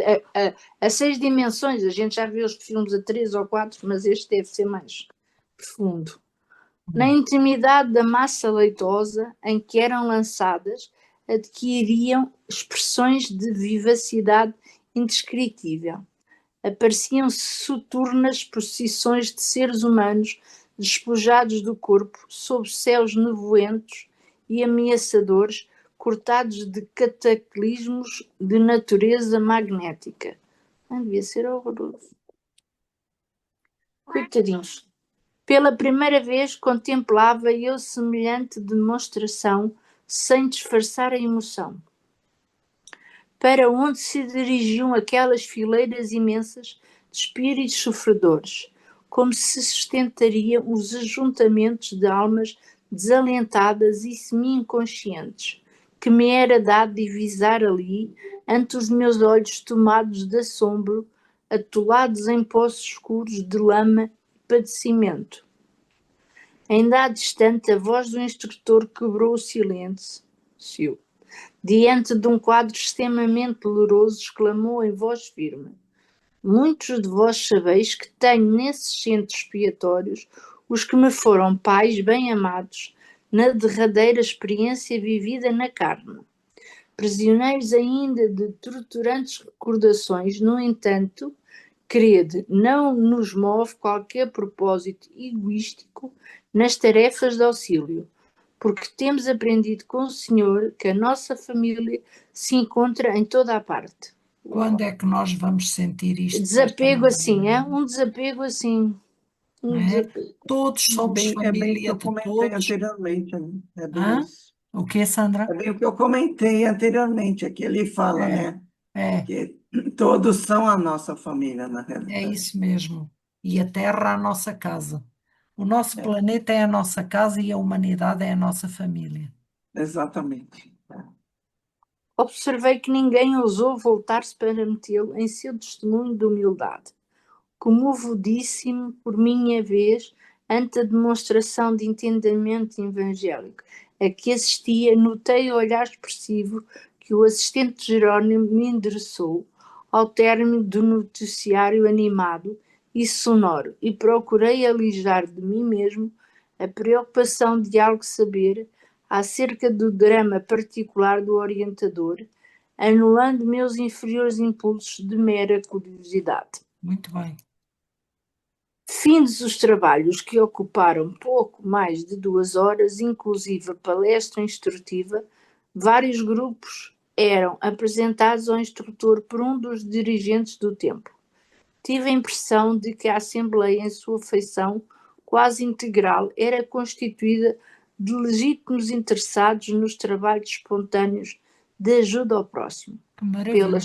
a 6 dimensões. A gente já vê os filmes a 3 ou 4, mas este deve ser mais profundo. Na intimidade da massa leitosa em que eram lançadas, adquiriam expressões de vivacidade indescritível. Apareciam soturnas procissões de seres humanos despojados do corpo, sob céus nevoentos e ameaçadores, cortados de cataclismos de natureza magnética. Devia ser horroroso. Coitadinhos. Pela primeira vez contemplava eu semelhante demonstração, sem disfarçar a emoção. Para onde se dirigiam aquelas fileiras imensas de espíritos sofredores, como se sustentariam os ajuntamentos de almas desalentadas e semi-inconscientes, que me era dado divisar ali, ante os meus olhos tomados de assombro, atolados em poços escuros de lama e padecimento. Ainda à distante, a voz do instrutor quebrou o silêncio. Diante de um quadro extremamente doloroso, exclamou em voz firme: muitos de vós sabeis que tenho nesses centros expiatórios os que me foram pais bem amados na derradeira experiência vivida na carne. Prisioneiros ainda de torturantes recordações, no entanto, crede, não nos move qualquer propósito egoístico nas tarefas de auxílio, porque temos aprendido com o Senhor que a nossa família se encontra em toda a parte. Quando é que nós vamos sentir isto? Desapego assim, é? Um desapego assim. Não é? Todos somos É bem o que família eu de comentei todos. anteriormente, né? É bem Hã? isso. O que, Sandra? É bem o que eu comentei anteriormente, aqui ele fala, É, né? é, Que todos são a nossa família, na é realidade. isso mesmo. E a Terra é a nossa casa. O nosso É, planeta é a nossa casa e a humanidade é a nossa família. exatamente. Observei que ninguém ousou voltar-se para metê-lo em seu testemunho de humildade. Comovidíssimo por minha vez ante a demonstração de entendimento evangélico a que assistia, notei o olhar expressivo que o assistente Jerónimo me endereçou ao término do noticiário animado e sonoro, e procurei alijar de mim mesmo a preocupação de algo saber acerca do drama particular do orientador, anulando meus inferiores impulsos de mera curiosidade. Muito bem. Findos os trabalhos, que ocuparam pouco mais de 2 horas, inclusive a palestra instrutiva, vários grupos eram apresentados ao instrutor por um dos dirigentes do templo. Tive a impressão de que a Assembleia, em sua feição quase integral, era constituída de legítimos interessados nos trabalhos espontâneos de ajuda ao próximo. Que maravilha.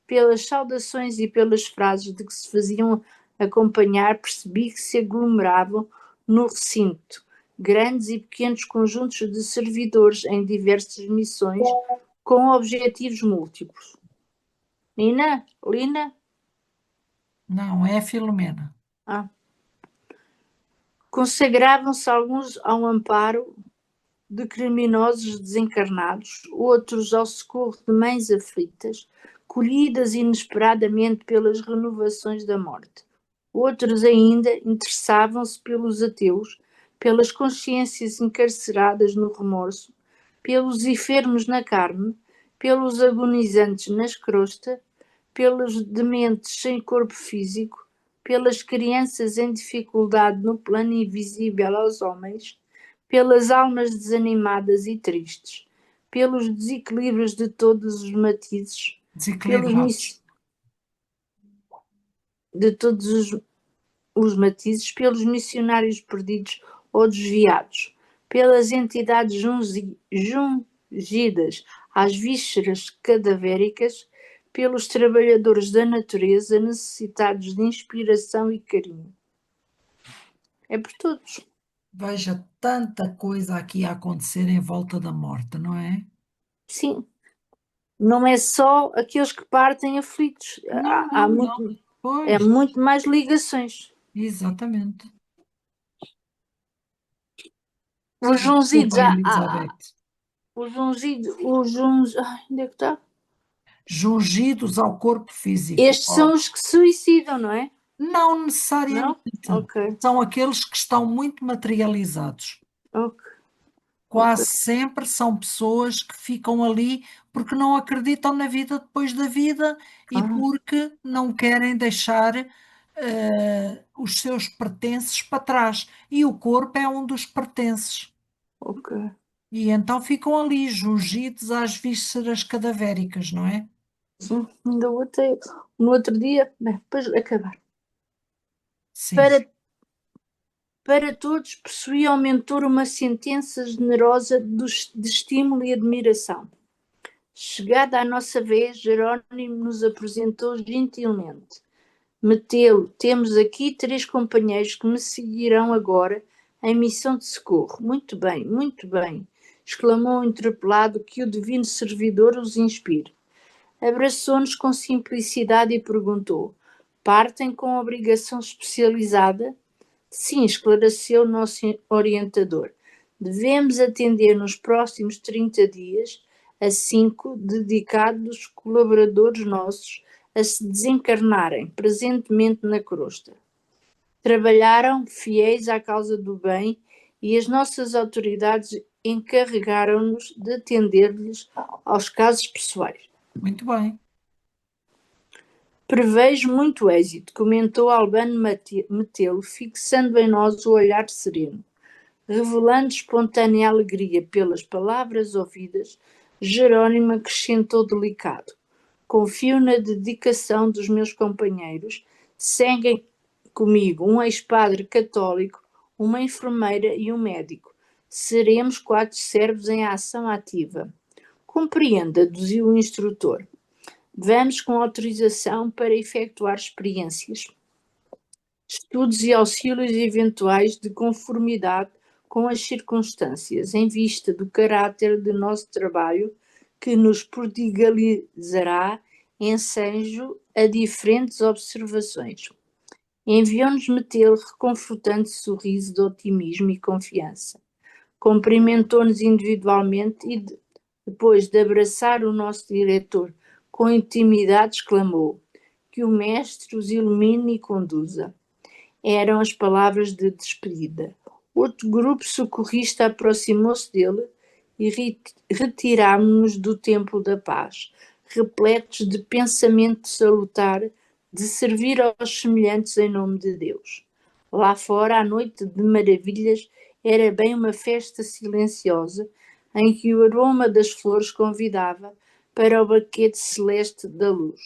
Pelas saudações e pelas frases de que se faziam acompanhar, percebi que se aglomeravam no recinto grandes e pequenos conjuntos de servidores em diversas missões com objetivos múltiplos. Lina? Não, é a Filomena. Consagravam-se alguns ao amparo de criminosos desencarnados, outros ao socorro de mães aflitas, colhidas inesperadamente pelas renovações da morte. Outros ainda interessavam-se pelos ateus, pelas consciências encarceradas no remorso, pelos enfermos na carne, pelos agonizantes na escrosta, pelos dementes sem corpo físico, pelas crianças em dificuldade no plano invisível aos homens, pelas almas desanimadas e tristes, pelos desequilíbrios de todos os matizes, Desequilibrados. os matizes, pelos missionários perdidos ou desviados, pelas entidades jungidas às vísceras cadavéricas, pelos trabalhadores da natureza necessitados de inspiração e carinho. É por todos. Veja tanta coisa aqui a acontecer em volta da morte, não é? Sim. Não é só aqueles que partem aflitos. Há Não. muito, Pois, muito mais ligações. exatamente. Os jungidos, Desculpa, Elizabeth. onde é que está? Jungidos ao corpo físico. Estes são os que se suicidam, não é? Não necessariamente. Não? Ok. São aqueles que estão muito materializados. Ok. Quase sempre são pessoas que ficam ali porque não acreditam na vida depois da vida e porque não querem deixar os seus pertences para trás. E o corpo é um dos pertences. Ok. E então ficam ali, jungidos às vísceras cadavéricas, não é? Sim, ainda botei no outro dia, bem, depois de acabar. Sim. Para todos, possuía ao mentor uma sentença generosa de estímulo e admiração. Chegada à nossa vez, Jerónimo nos apresentou gentilmente. Metelo, temos aqui 3 companheiros que me seguirão agora em missão de socorro. Muito bem, exclamou o interpelado, que o divino servidor os inspire. Abraçou-nos com simplicidade e perguntou: partem com obrigação especializada? Sim, esclareceu o nosso orientador. Devemos atender nos próximos 30 dias a 5 dedicados colaboradores nossos a se desencarnarem presentemente na crosta. Trabalharam fiéis à causa do bem e as nossas autoridades encarregaram-nos de atender-lhes aos casos pessoais. Muito bem. Prevejo muito êxito, comentou Albano Metelo, fixando em nós o olhar sereno. Revelando espontânea alegria pelas palavras ouvidas, Jerónimo acrescentou delicado: confio na dedicação dos meus companheiros. Seguem comigo um ex-padre católico, uma enfermeira e um médico. Seremos 4 servos em ação ativa. Compreenda, aduziu o instrutor. Vamos com autorização para efetuar experiências, estudos e auxílios eventuais de conformidade com as circunstâncias, em vista do caráter de nosso trabalho que nos prodigalizará ensejo a diferentes observações. Enviou-nos Metelo reconfortante sorriso de otimismo e confiança. Cumprimentou-nos individualmente e, depois de abraçar o nosso diretor com intimidade, exclamou: que o mestre os ilumine e conduza. Eram as palavras de despedida. Outro grupo socorrista aproximou-se dele e retirámos-nos do Templo da Paz, repletos de pensamento salutar, de servir aos semelhantes em nome de Deus. Lá fora, a noite de maravilhas era bem uma festa silenciosa, em que o aroma das flores convidava para o banquete celeste da luz.